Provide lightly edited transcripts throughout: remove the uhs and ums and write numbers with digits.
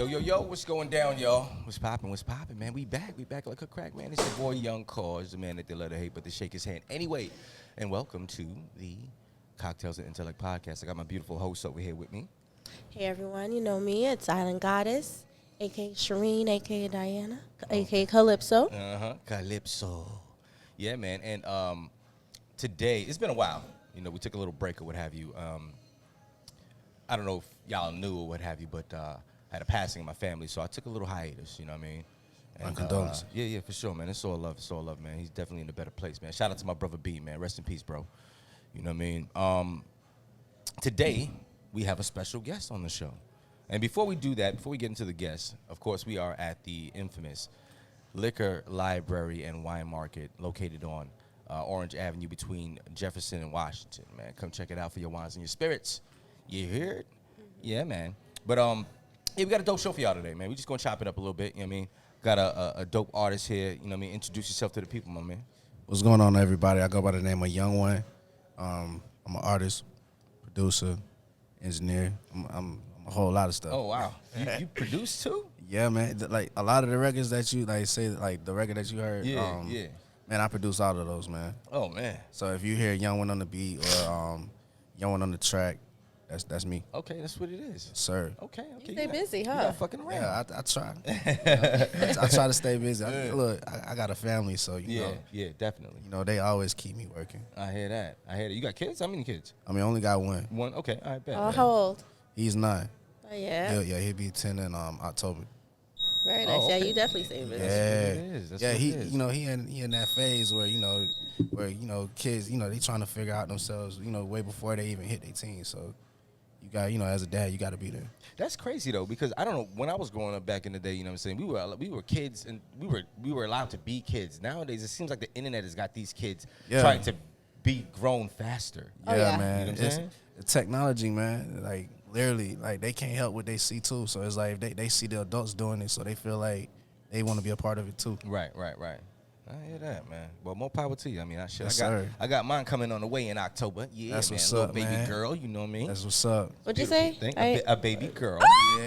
Yo, what's going down, y'all? What's poppin', man? We back like a crack, man. It's your boy, Young Cause, the man that they love to hate, but they shake his hand. Anyway, and welcome to the Cocktails and Intellect podcast. I got my beautiful host over here with me. Hey, everyone. You know me. It's Silent Goddess, a.k.a. Shereen, a.k.a. Diana, a.k.a. Calypso. Calypso. Yeah, man. And today, it's been a while. You know, we took a little break or what have you. I don't know if y'all knew or what have you, but I had a passing in my family, so I took a little hiatus, you know what I mean? And, my condolences. Yeah, for sure, man. It's all love, man. He's definitely in a better place, man. Shout out to my brother B, man. Rest in peace, bro. You know what I mean? Today, we have a special guest on the show. And before we do that, before we get into the guest, of course, we are at the infamous Liquor Library and Wine Market located on Orange Avenue between Jefferson and Washington, man. Come check it out for your wines and your spirits. You hear it? Yeah, man. But yeah, we got a dope show for y'all today, man. We just gonna chop it up a little bit, you know what I mean? Got a dope artist here, you know what I mean? Introduce yourself to the people, my man. What's going on, everybody? I go by the name of Young One. I'm an artist, producer, engineer. I'm a whole lot of stuff. Oh, wow. You produce too? Yeah, man. Like a lot of the records that you like the record that you heard. Yeah. Man, I produce all of those, man. Oh, man. So if you hear Young One on the beat or Young One on the track, that's me. Okay, that's what it is. Sir. Okay. You stay busy, huh? You're not fucking around. Yeah, I try. I try to stay busy. I got a family, so you know. Yeah, definitely. You know, they always keep me working. I hear that. You got kids? How many kids? I mean, I only got one. One? Okay, all right, bet. How old? He's 9. Oh, yeah. Yeah, he'll be 10 in October. Very nice. okay. Yeah, you definitely stay busy. That's what it is. You know, he in that phase where kids, they trying to figure out themselves, way before they even hit their teens. So you got, as a dad, you got to be there. That's crazy though, because I don't know, when I was growing up back in the day, you know what I'm saying, we were kids and we were allowed to be kids. Nowadays, it seems like the internet has got these kids trying to be grown faster. Yeah. Man. You know what I'm saying? It's technology, man. Like literally, like they can't help what they see too. So it's like they see the adults doing it, so they feel like they want to be a part of it too. Right. I hear that, man. Well, more power to you. I mean, Yes, I got mine coming on the way in October. Yeah, That's man. what's Little up, baby man. girl, you know what I mean? That's what's up. What'd you say? A baby girl.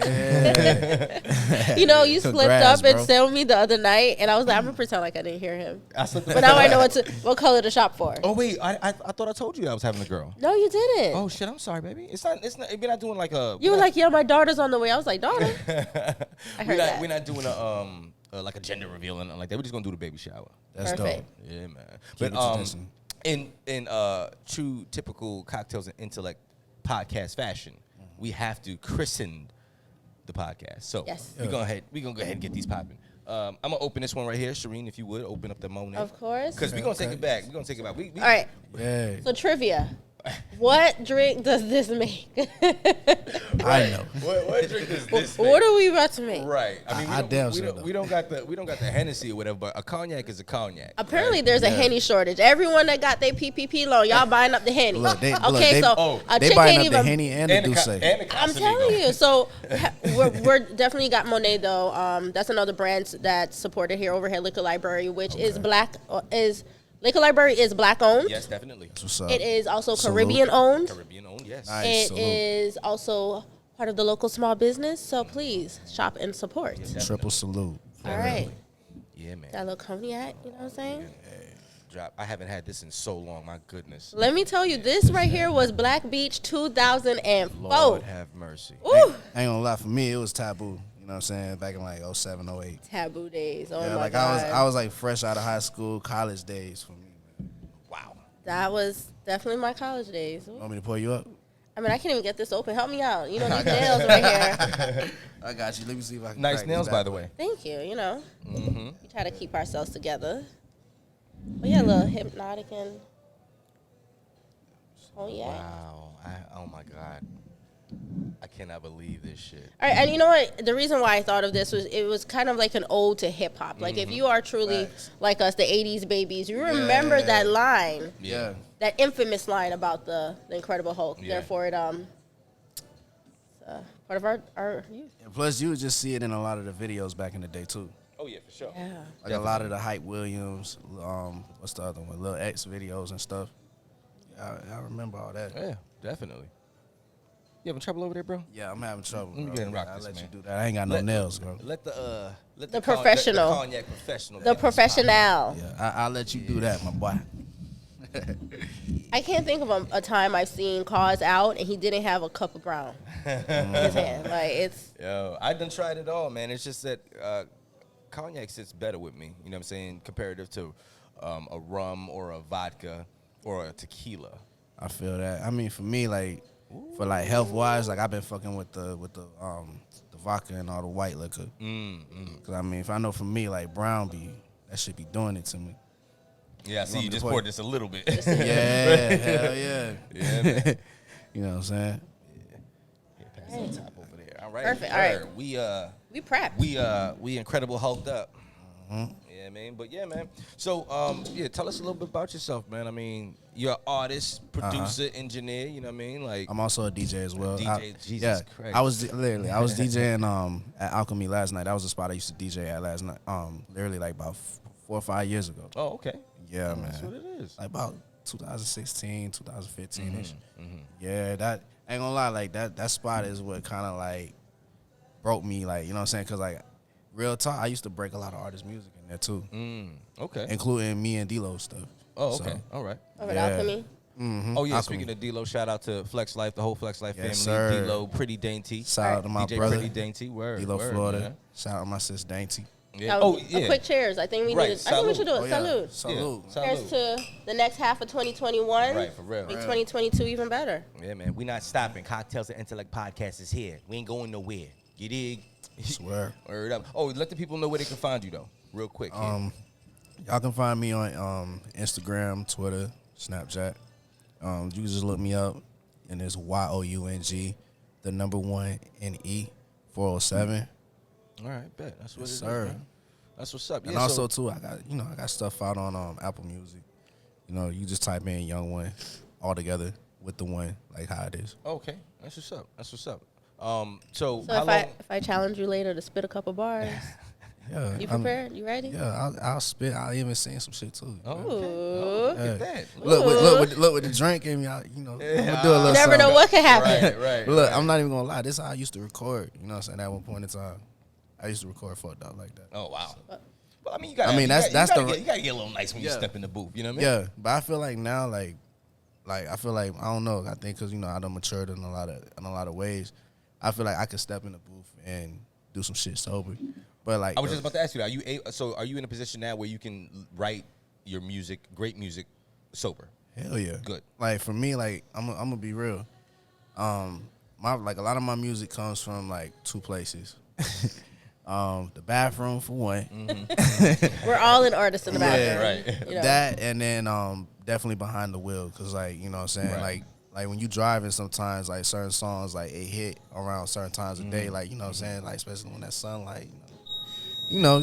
Yeah. You know, you slipped Congrats, up and bro. sent me the other night, and I was like, I'm going to pretend like I didn't hear him. I slipped But now I know what color to shop for. Oh wait, I thought I told you I was having a girl. No, you didn't. Oh shit, I'm sorry, baby. It's not. We're not doing like a. You were like, yeah, my daughter's on the way. I was like, daughter? I heard that. We're not doing like a gender reveal and nothing like that. We're just gonna do the baby shower. That's Perfect. dope. Yeah, man. Keep it tradition. in true typical Cocktails and Intellect podcast fashion, we have to christen the podcast. So Yes. we're gonna go ahead and get these popping. I'm gonna open this one right here, Shereen, if you would open up the MONNET. Of course. Because we're gonna take it back. We're gonna take it back. All right. Yeah. So trivia. What drink does this make? I know. What drink is this? What are we about to make? Right. I mean, I we don't got the Hennessy or whatever, but a cognac is a cognac. Apparently, there's a Henny shordage. Everyone that got their PPP loan, y'all buying up the Henny. Look, a they chick buying can't up the even. Henny and the Douce. I'm telling you. So we're definitely got MONNET though. That's another brand that's supported here over here, Liquor Library, which is Liquor Library is black owned. Yes, definitely. That's what's up. It is also Salute. Caribbean owned. Caribbean owned, yes. Nice. It Salute. is also part of the local small business. So please shop and support. Triple salute. All right. Yeah, man. That little cognac, you know what I'm saying? Drop. I haven't had this in so long. My goodness. Let me tell you, this right here was Black Beach 2004. Lord have mercy. Ooh. I ain't gonna lie, for me it was taboo. You know what I'm saying? Back in like 07, 08. Taboo days. Oh Yeah, my like God. I was like fresh out of high school, college days for me. Man. Wow. That was definitely my college days. Ooh. Want me to pour you up? I mean, I can't even get this open. Help me out. You know, these nails right here. I got you. Let me see if I can. Nice crack nails, this by back. the way. Thank you. You know, Mm-hmm. we try to keep ourselves together. But yeah, a little hypnotic and yeah. Wow. Oh my God. I cannot believe this shit. All right, and you know what? The reason why I thought of this was it was kind of like an ode to hip hop. Like if you are truly Facts. like us, the '80s babies, you remember Yeah. that line, Yeah. that infamous line about the Incredible Hulk. Yeah. Therefore, it's part of our youth. And plus, you would just see it in a lot of the videos back in the day too. Oh yeah, for sure. Yeah. Like a lot of the Hype Williams, what's the other one? Lil X videos and stuff. I remember all that. Yeah, definitely. You having trouble over there, bro? Yeah, I'm having trouble. Let me bro. go ahead and rock I'll this, let man. you do that. I ain't got no nails, bro. Let the professional. the cognac professional. The professional. Yeah, I'll let you do that, my boy. I can't think of a time I've seen Cause out and he didn't have a cup of brown in his hand. Like it's. Yo, I done tried it all, man. It's just that cognac sits better with me. You know what I'm saying? Comparative to a rum or a vodka or a tequila. I feel that. I mean, for me, like, for like health wise, like I've been fucking with the vodka and all the white liquor. Cause I mean, if I know for me, like brown that should be doing it to me. Yeah, I see you just poured this a little bit. Yeah, hell yeah. Yeah, man. You know what I'm saying? Yeah, pass on top over there. All right. Perfect. All right. We prepped. We incredible hulked up. Yeah, man. But yeah, man. So yeah, tell us a little bit about yourself, man. I mean, you're an artist, producer, engineer. You know what I mean? Like I'm also a DJ as well. DJ. Jesus Christ. I was DJing at Alchemy last night. That was the spot I used to DJ at last night. Literally like about 4 or 5 years ago. Oh, okay. Yeah, man. That's what it is. Like about 2016, 2015-ish. Yeah, that ain't gonna lie, like that spot is what kind of like broke me, like, you know what I'm saying? Cause like real talk, I used to break a lot of artist music in there too. Okay. Including me and D-Lo stuff. Oh, okay. So, All right. Over at Alchemy. Oh yeah. Alchemy. Speaking of D-Lo, shout out to Flex Life, the whole Flex Life Yes, family. sir. D-Lo, Pretty Dainty. Shout out to my DJ brother, Pretty Dainty. Word. D-Lo, word, Florida. man. Shout out to my sis Dainty. Yeah. Oh, yeah. A quick cheers. I think we Right, need. I think we should do it. Oh, yeah. Salute. Salute. Cheers to the next half of 2021. Right, for real. Make 2022 even better. Yeah, man. We not stopping. Cocktails and Intellect podcast is here. We ain't going nowhere. You dig? Swear. Word up. Oh, let the people know where they can find you though, real quick. Here. Y'all can find me on Instagram, Twitter, Snapchat. You can just look me up, and it's YouNG, the number 1 NE 407. All right, bet. That's what Yes, it is, sir. man. That's what's up. And Yeah, also too, I got stuff out on Apple Music. You know, you just type in Young One all together with the one, like how it is. okay, that's what's up. That's what's up. So So how long? if I challenge you later to spit a couple bars, Yeah, you prepared? You ready? Yeah, I'll spit. I'll even sing some shit too. Oh, okay. Ooh. Look at that. Look with the drink in me. I'm gonna do a little. You never know something. what could happen. Right. But look, I'm not even gonna lie. This is how I used to record. You know what I'm saying? At one point in time, I used to record fucked up like that. Oh wow. So- Well, I mean, you got. that's you gotta the- you gotta get a little nice when you Yeah. step in the booth. You know what I mean? Yeah, but I feel like now, like I feel like I don't know. I think because I done matured in a lot of ways. I feel like I could step in the booth and do some shit sober. But like, I was just about to ask you that. Are you in a position now where you can write your music, great music, sober? hell yeah, Good. Like for me, like I'm gonna be real. A lot of my music comes from like 2 places. The bathroom for one. We're all an artist in the Yeah, bathroom. right. You know. That and then definitely behind the wheel, cause like you know what I'm saying, Right. like when you driving sometimes like certain songs like it hit around certain times of day, like you know what I'm saying, like especially when that sunlight, you know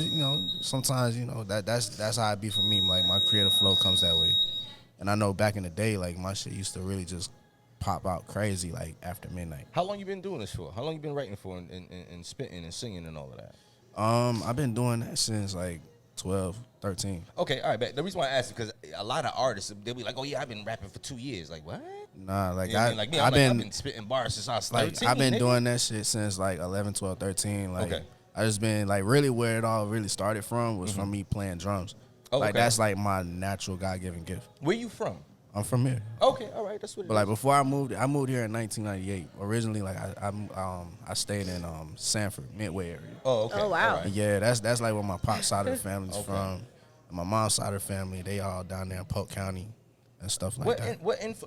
sometimes that's how it be for me. Like my creative flow comes that way, and I know back in the day like my shit used to really just pop out crazy like after midnight. How long you been doing this for? How long you been writing for and spitting and singing and all of that? I've been doing that since like 12, 13. Okay, all right. But the reason why I asked is because a lot of artists they'll be like, "Oh yeah, I've been rapping for 2 years." Like what? Nah, like You know what I mean? Like me, I've been spitting bars since I was 13. like I've been nigga. doing that shit since like 11, 12, 13. Like Okay. I just been like really where it all really started from was from me playing drums. Oh, like okay. that's like my natural God-given gift. Where you from? I'm from here. Okay, all right. That's what. But like before I moved here in 1998. Originally like I stayed in Sanford, Midway area. Oh, okay. Oh, wow. All right. Yeah, that's like where my pop side of the family's Okay. from. And my mom's side of the family, they all down there in Polk County and stuff like that.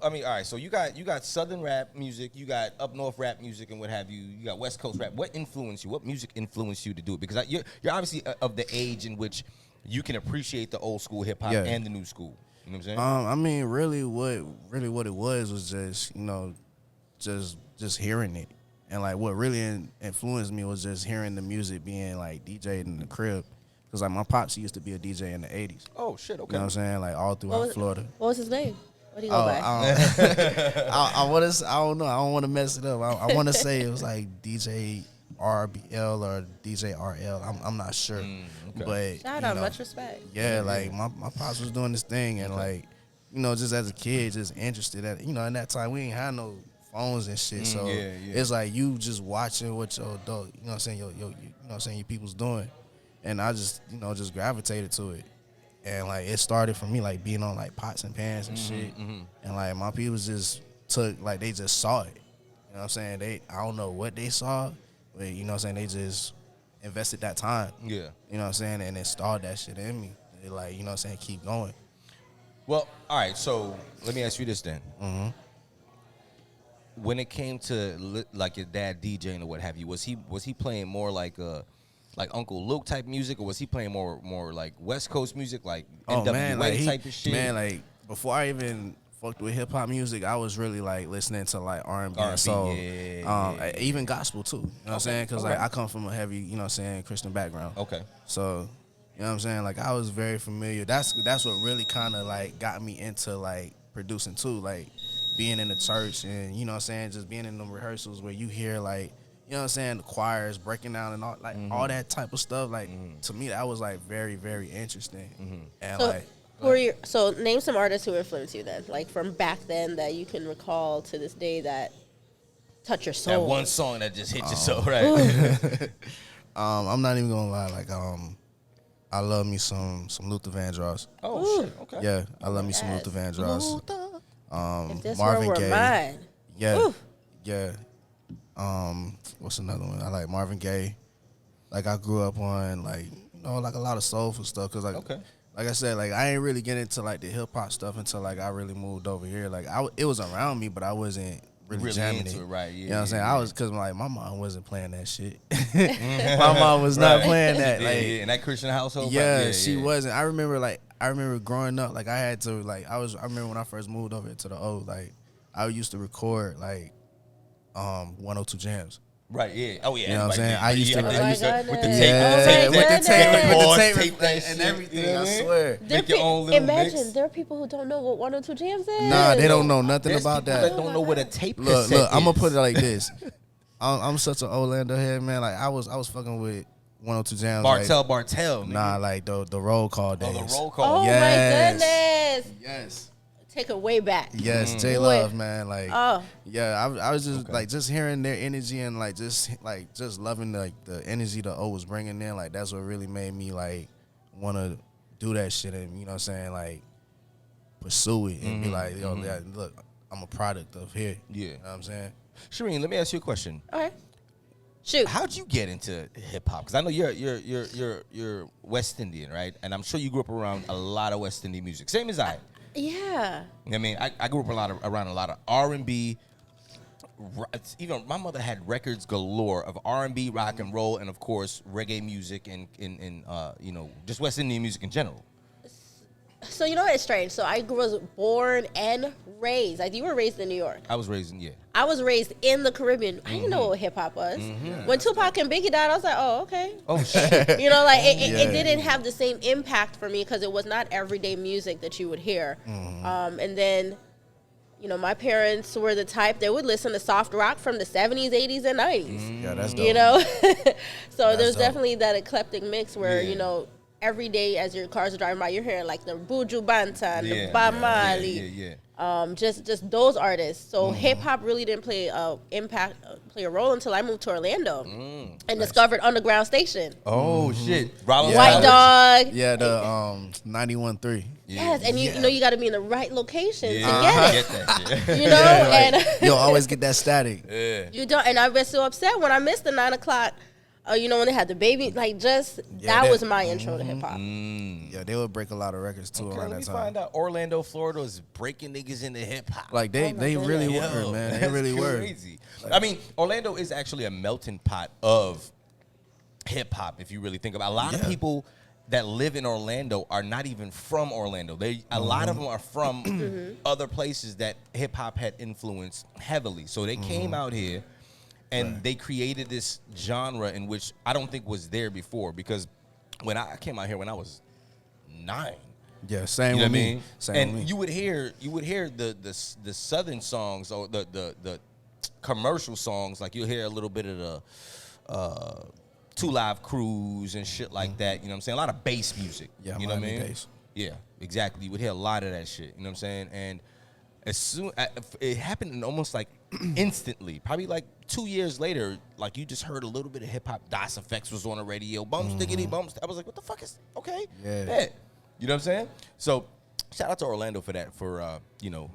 I mean, all right. So you got Southern rap music, you got up north rap music, and what have you. You got West Coast rap. What influenced you? What music influenced you to do it? Because you're obviously of the age in which you can appreciate the old school hip hop Yeah. and the new school. You know what I'm saying? I mean, really, what it was just, just hearing it, and like what really influenced me was just hearing the music being like DJ'd in the crib, cause like my pops used to be a DJ in the '80s. Oh shit. Okay. You know what I'm saying? Like all throughout Florida. What was his name? What do you go by? I don't know. I don't want to mess it up. I want to say it was like DJ RBL or DJ RL. I'm not sure, okay. but Shout out, much respect. yeah, like my pops was doing this thing, and like, just as a kid, just interested at, in that time we ain't had no phones and shit. So it's like you just watching what your adult, you know what I'm saying, you know what I'm saying, your people's doing. And I just, you know, just gravitated to it. And like it started for me like being on like pots and pans and shit. And like my people just took, like they just saw it. You know what I'm saying? I don't know what they saw, but you know what I'm saying, they just invested that time. Yeah. You know what I'm saying? And it started that shit in me. They like, you know what I'm saying, keep going. Well, all right, so let me ask you this then. When it came to like your dad DJing or what have you, was he playing more like Uncle Luke type music, or was he playing more like West Coast music, like NWA type of shit? Man, like before I even fucked with hip hop music, I was really like listening to like R&B and soul, even gospel too. You know what I'm saying? Because like I come from a heavy, you know what I'm saying, Christian background. Okay. So, you know what I'm saying? Like I was very familiar. That's what really kind of like got me into like producing too, like being in the church and, you know what I'm saying, just being in the rehearsals where you hear like, you know what I'm saying, the choirs breaking down and all like all that type of stuff. Like to me, that was like very, very interesting. And so, like, so name some artists who influenced you then, like from back then that you can recall to this day that touch your soul. That one song that just hit your soul, right? I'm not even gonna lie, like I love me some Luther Vandross. Oh shit, okay. Yeah, I love me some Luther Vandross. If this Marvin were Gaye. mine. Yeah, yeah. What's another one? I like Marvin Gaye. Like I grew up on like, you know, like a lot of soulful stuff. Cause like, like I said, like I ain't really get into like the hip hop stuff until like I really moved over here. Like it was around me, but I wasn't really jamming it. Right? Yeah, you know what I'm saying? I was, cause like my mom wasn't playing that shit. My mom was not playing that. Like in that Christian household. Yeah, she wasn't. I remember growing up. Like I had to like I remember when I first moved over to the O. Like I used to record like 102 jams. Right, yeah. Oh, yeah. You know what I'm saying? I used to with the tape. with the tape and and everything, I swear. Make your own little Imagine, mix. there are people who don't know what 102 Jams is. Nah, they don't know nothing There's about people that. don't know what a tape Look, cassette I'm going to is. put it like this. I'm such an Orlando head, man. Like, I was fucking with 102 Jams. Bartell, like, nah, like the roll call days. Oh, the roll call. Oh, my goodness. Yes. Take it way back. Yes, J Love, man. Like, yeah, I was just like just hearing their energy and like just loving like the energy the O was bringing in. Like that's what really made me like want to do that shit and, you know what I'm saying, like pursue it and be like, yo, look, I'm a product of here. Yeah, you know what I'm saying. Shereen, let me ask you a question. Okay. Shoot. How'd you get into hip hop? Because I know you're West Indian, right? And I'm sure you grew up around a lot of West Indian music, same as I. Yeah. I mean, I grew up around a lot of R&B. Even my mother had records galore of R&B, rock and roll, and of course reggae music and you know, just West Indian music in general. So you know what? It's strange. So I was born and raised. Like you were raised in New York. I was raised in I was raised in the Caribbean. I didn't know what hip hop was. When Tupac and Biggie died, I was like, oh, okay. Oh shit. You know, like it didn't have the same impact for me because it was not everyday music that you would hear. And then, you know, my parents were the type they would listen to soft rock from the 70s, 80s, and 90s. Yeah, that's dope. You know, so That's there's dope. definitely that eclectic mix where you know. Every day as your cars are driving by, you're hearing like the Buju Banton, the Bob Marley, just those artists. So hip hop really didn't play a role until I moved to Orlando and discovered Underground Station. Oh shit, White Dog. Yeah, the 91.3. Yes, and you know you got to be in the right location to get Get that shit. it. You know, and You'll always get that static. you don't. And I've been so upset when I missed the 9 o'clock. You know, when they had the baby, like that was my intro to hip hop. Yeah, they would break a lot of records too around that time. Find out Orlando, Florida is breaking niggas into hip hop. Like they really were, man. They really were. Crazy. I mean, Orlando is actually a melting pot of hip hop. If you really think about it. A lot of people that live in Orlando are not even from Orlando. A lot of them are from other places that hip hop had influenced heavily. So they came out here. And they created this genre in which I don't think was there before, because when I came out here when I was 9. Yeah, same you know with what I me. mean? Same and with me. you would hear the southern songs or the commercial songs, like you'll hear a little bit of the 2 Live Crews and shit like that. You know what I'm saying? A lot of bass music. Yeah, you know what I Miami mean? bass. Yeah, exactly. You would hear a lot of that shit. You know what I'm saying? And as soon it happened in almost like instantly, probably like 2 years later, like you just heard a little bit of hip hop. Das Effects was on the radio, bumps, diggity bumps. I was like, what the fuck is okay? Yeah. Bet. You know what I'm saying? So shout out to Orlando for that, for you know,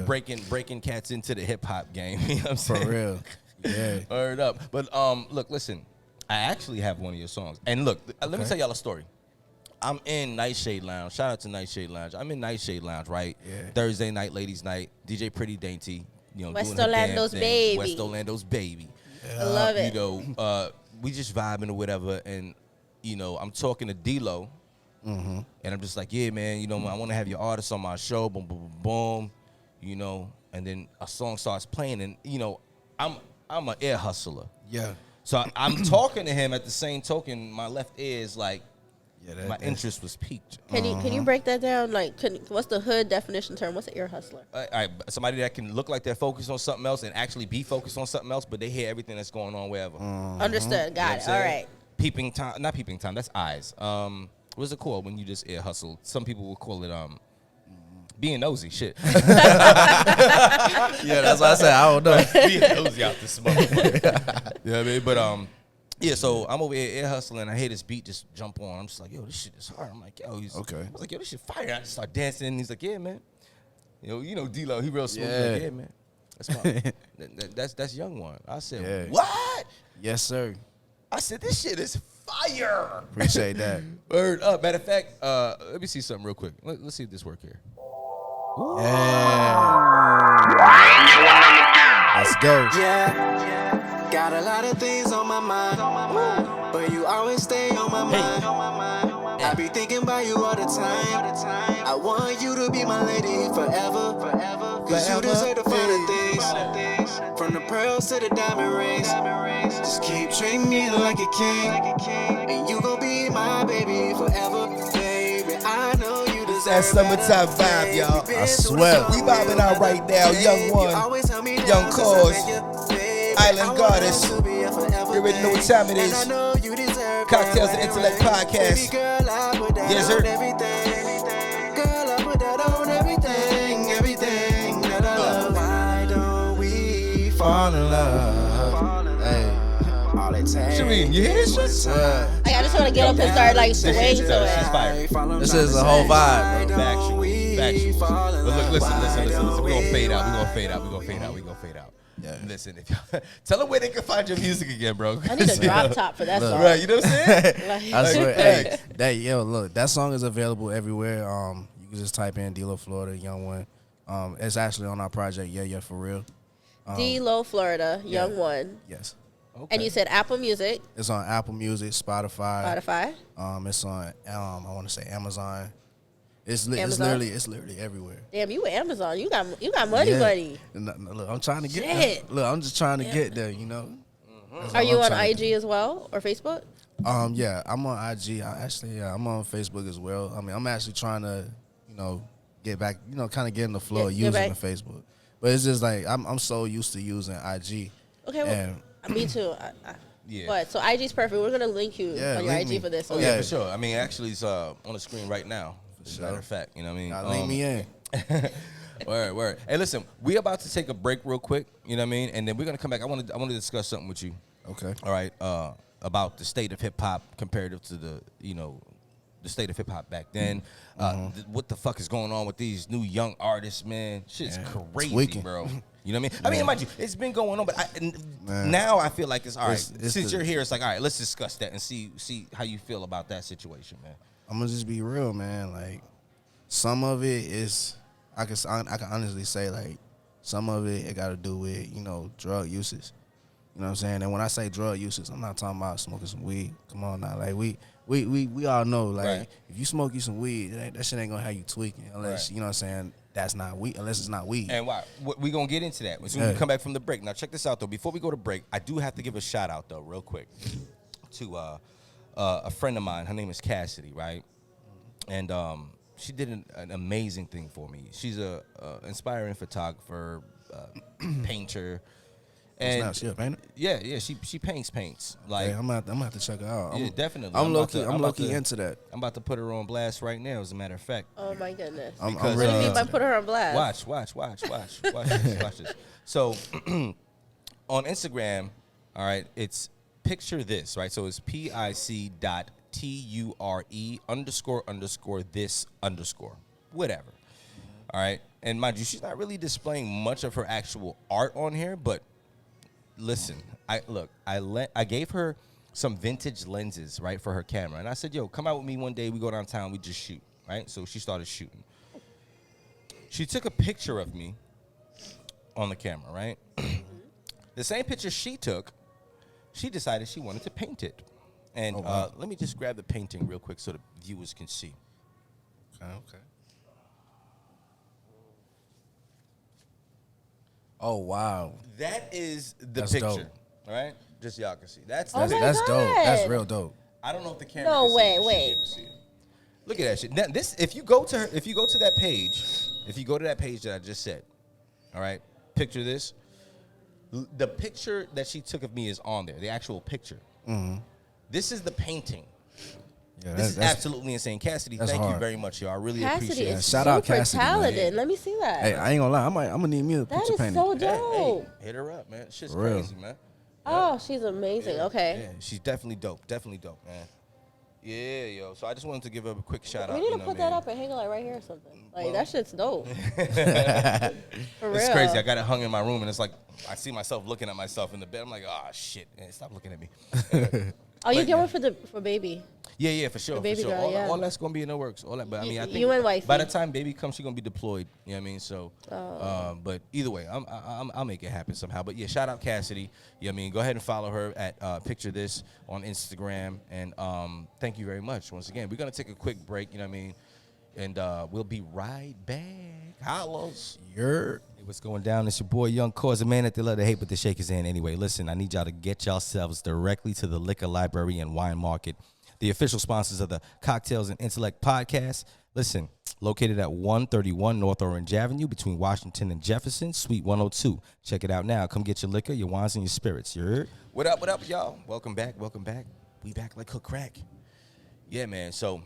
breaking cats into the hip hop game. You know what I'm saying? For real. Yeah. Word up. But look, listen, I actually have one of your songs. And look, let me tell y'all a story. I'm in Nightshade Lounge. Shout out to Nightshade Lounge. I'm in Nightshade Lounge, right? Yeah. Thursday night, ladies' night. DJ Pretty Dainty. You know, West doing Orlando's baby. West Orlando's baby. I love it. You know, we just vibing or whatever, and you know, I'm talking to D-Lo, and I'm just like, yeah, man, you know, I want to have your artist on my show. Boom, boom, boom, boom. You know, and then a song starts playing, and you know, I'm an ear hustler. Yeah. So I'm talking to him at the same token. My left ear is like. Yeah, my interest was piqued. Can you break that down? Like, what's the hood definition term? What's an ear hustler? Somebody that can look like they're focused on something else and actually be focused on something else, but they hear everything that's going on wherever. Understood. Got it. All right. Peeping time, not peeping time. That's eyes. What's it called when you just ear hustle? Some people will call it being nosy. Shit. Yeah, that's what I said. I don't know. Being nosy out this smoke. You know what I mean? But yeah, so I'm over here ear hustling. I hear this beat just jump on. I'm just like, yo, this shit is hard. I'm like, yo, okay. I was like, yo, this shit fire. I just start dancing. He's like, yeah, man. You know, D-Lo, he real smooth. Yeah. Like, yeah, man. That's that's Young One. I said, Yeah. what? Yes, sir. I said, this shit is fire. Appreciate that. Word up. Matter of fact, let me see something real quick. Let's see if this work here. Yeah. Let's go. Yeah. Got a lot of things on my mind, but you always stay on my mind. I be thinking about you all the time. I want you to be my lady forever. Cause you deserve the finer things. From the pearls to the diamond rings. Just keep treating me like a king. And you gon' be my baby forever. Baby, I know you deserve that summertime vibe, y'all. I swear. We vibing out right now. Young One, Young Cause, Island Goddess. You already know what time it is. Cocktails and Intellect podcast. Yes, sir. Girl, I put that on everything that I love. Why don't we fall in love? Hey, all it takes. Shereen, you hear this shit? Like, I just want to get up and start like swaying to it. She's fire. This is a whole vibe, bro. Factual. But look, listen. We're gonna fade out. Yeah. Listen, if y'all, tell them where they can find your music again, bro. I need a drop top for that song. Right, you know what I'm saying? Like, I swear, hey, look, that song is available everywhere. You can just type in D-Lo Florida, Young One. It's actually on our project, Yeah, for real. D-Lo Florida, Young One. Yes. Okay. And you said Apple Music. It's on Apple Music, Spotify. It's on I want to say Amazon. It's literally everywhere. Damn, you with Amazon. You got money. Look, I'm trying to get there. Look, I'm just trying to get there, you know. Are you on IG as well or Facebook? Yeah, I'm on IG. I'm on Facebook as well. I mean, I'm actually trying to, get back, kind of get in the flow of using the Facebook. But it's just like I'm so used to using IG. Okay, well, me too. Yeah. But so IG's perfect. We're gonna link you on your IG for this. Oh yeah, for sure. I mean, actually, it's on the screen right now. As a matter of fact, you know what I mean? Link me in. Word. Hey, listen, we about to take a break real quick, you know what I mean? And then we're going to come back. I want to discuss something with you. Okay. All right, about the state of hip-hop comparative to the state of hip-hop back then. What the fuck is going on with these new young artists, man? Shit's crazy, bro. You know what I mean? I mean, mind you, it's been going on, but now I feel like it's all right. Since you're here, it's like, all right, let's discuss that and see how you feel about that situation, man. I'm gonna just be real, man. Like, some of it is, I can honestly say, like, some of it got to do with, drug usage. You know what I'm saying? And when I say drug usage, I'm not talking about smoking some weed. Come on now, like we all know, like, if you smoke you some weed, that shit ain't gonna have you tweaking unless you know what I'm saying. That's not weed, unless it's not weed. And why? We gonna get into that as soon as we come back from the break. Now check this out though. Before we go to break, I do have to give a shout out though, real quick, to a friend of mine. Her name is Cassidy, right? And she did an amazing thing for me. She's a inspiring photographer, painter, And Snap, she a painter? yeah, she paints. Like, Hey, I'm gonna have to check her out. yeah, definitely. I'm about low key to- into that. I'm about to put her on blast right now, as a matter of fact. Oh my goodness. I'm Because- What do you really mean by into put her on blast? Watch this. So on Instagram, all right, it's picture this, right? So it's PIC.TURE__this_, whatever. All right. And mind you, she's not really displaying much of her actual art on here, but listen, I gave her some vintage lenses, right, for her camera. And I said, yo, come out with me one day, we go downtown, we just shoot, right? So she started shooting. She took a picture of me on the camera, right? The same picture she took, she decided she wanted to paint it. And let me just grab the painting real quick so the viewers can see. Okay. Oh wow, That is the That's picture, dope. right? Just y'all can see. That's Oh my that's dope. That's God. real dope. I don't know if the camera. No can way, see it, but wait. she'll be able to see it. Look at that shit. Now, this, if you go to that page, that I just said, all right, picture this. The picture that she took of me is on there. The actual picture. Mm-hmm. This is the painting. Yeah, This is absolutely insane. Cassidy, that's thank you hard. very much, yo. I really Cassidy appreciate is it. Shout super out Cassidy, man. talented. Let me see that. Hey, I ain't gonna lie. I'm gonna need me a that picture is painting. so Hey, dope. hit her up, man. Shit's For real. crazy, man. Oh, she's amazing. Okay. Yeah, she's definitely dope, man. Yeah, yo. So I just wanted to give her a quick shout out. We need to you know put what I that mean? up and hang it like right here or something. Like that shit's dope. For real. It's crazy. I got it hung in my room, and it's like I see myself looking at myself in the bed. I'm like, oh shit, man, stop looking at me. Oh, you But, get one for baby. Yeah, for sure. baby for sure. girl, yeah. All that's gonna be in the works. All that, but I mean, I think You and wifey. by the time baby comes, she's gonna be deployed. You know what I mean? So, but either way, I'll make it happen somehow. But yeah, shout out Cassidy. You know what I mean? Go ahead and follow her at Picture This on Instagram, and thank you very much once again. We're gonna take a quick break. You know what I mean? And we'll be right back. Hollows. You're Hey, what's going down? It's your boy YoungC.a.u.s.e, man that they love to hate, but the shakers in anyway. Listen, I need y'all to get yourselves directly to the Liquor Library and Wine Market, the official sponsors of the Cocktails and Intellect podcast. Listen, located at 131 North Orange Avenue between Washington and Jefferson, Suite 102. Check it out now. Come get your liquor, your wines, and your spirits. You heard? What up, y'all? Welcome back. We back like cook crack. Yeah, man. So,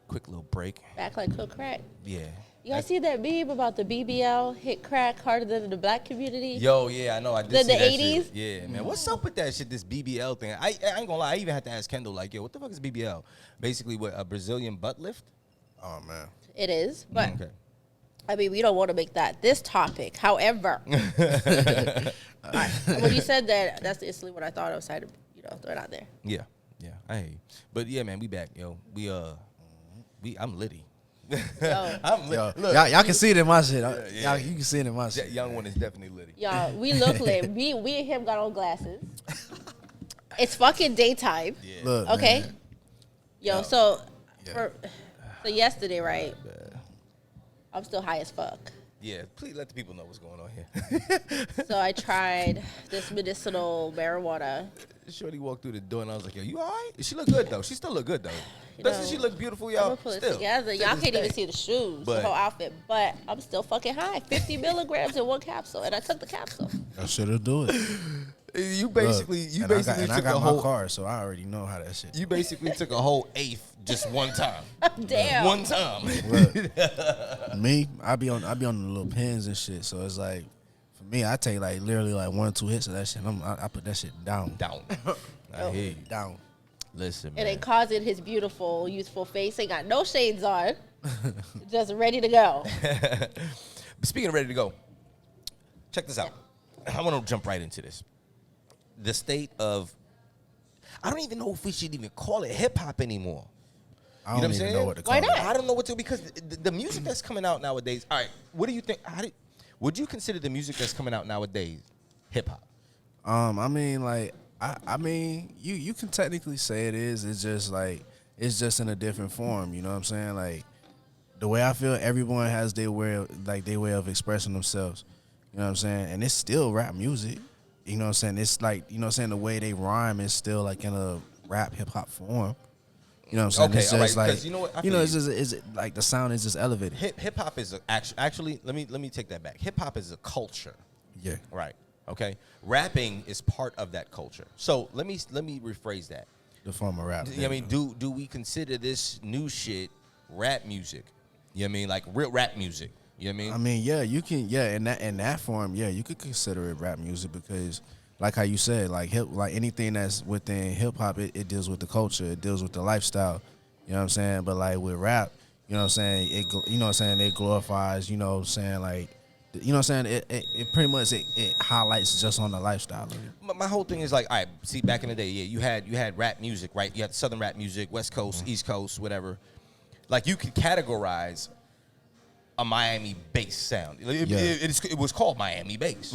quick little break. Back like cook crack. Yeah. You guys see that meme about the BBL hit crack harder than the black community? Yo, yeah, I know. I did The see that 80s? shit. Yeah, man. What's up with that shit, this BBL thing? I ain't gonna lie. I even had to ask Kendall, like, yo, what the fuck is BBL? Basically, what, a Brazilian butt lift? oh man. It is, but Okay. I mean, we don't want to make that this topic. However, when you said that, that's instantly what I thought. I was trying to, throw it out there. Yeah, I hear you. But yeah, man, we back, yo. I'm litty. Yo, I'm lit. Yo, Look, y'all can see it in my shit. yeah. You can see it in my shit. that young one is definitely litty. y'all, we look lit. We and him got on glasses. It's fucking daytime. Yeah. Look, Okay. man. Yo, so Yeah. so yesterday, right? I'm still high as fuck. Yeah, please let the people know what's going on here. So I tried this medicinal marijuana. Shorty walked through the door and I was like, yo, you all right? She look good, though. She still look good, though. You Doesn't know, she look beautiful, I'm y'all? gonna pull it Still. together. To Y'all this can't even day. see the shoes, But- the whole outfit. But I'm still fucking high. 50 milligrams in one capsule, and I took the capsule. I should have do it. You basically Look, and took I got a my whole car, so I already know how that shit. You basically took a whole eighth just one time. Damn. One time. Look, me, I be on the little pins and shit. So it's like, for me, I take like literally like 1 or 2 hits of that shit. I put that shit down. Down. I hear you. Down. Listen, And man. it causing his beautiful, youthful face. Ain't got no shades on. Just ready to go. Speaking of ready to go, check this out. I want to jump right into this. The state of, I don't even know if we should even call it hip hop anymore. I You know don't what I'm even saying? know what to call Why it. not? I don't know what to, because the music that's coming out nowadays. All right, what do you think? Would you consider the music that's coming out nowadays hip hop? I mean, like, I mean, you can technically say it is. It's just like, it's just in a different form. You know what I'm saying? Like, the way I feel, everyone has their way of expressing themselves. You know what I'm saying? And it's still rap music. You know what I'm saying? It's like, you know what I'm saying, the way they rhyme is still like in a rap hip hop form. You know what I'm saying? Okay, It's all just right, like, 'cause you know what? I you know, feel it's just is it like the sound is just elevated. Hip hop is actually. Let me take that back. Hip hop is a culture, Yeah. right? Okay, rapping is part of that culture. So let me rephrase that. The form of rap. I mean, do we consider this new shit rap music? You know what I mean? Like real rap music. You know what I mean? I mean, yeah, you can, yeah, in that form, yeah, you could consider it rap music because, like how you said, like anything that's within hip hop, it deals with the culture, it deals with the lifestyle. You know what I'm saying? But like with rap, you know what I'm saying, it glorifies, you know what I'm saying, like, you know what I'm saying, it pretty much it highlights just on the lifestyle. My whole thing is like, all right, see, back in the day, yeah, you had rap music, right? You had Southern rap music, West Coast, East Coast, whatever. Like you could categorize a Miami bass sound. It was called Miami bass,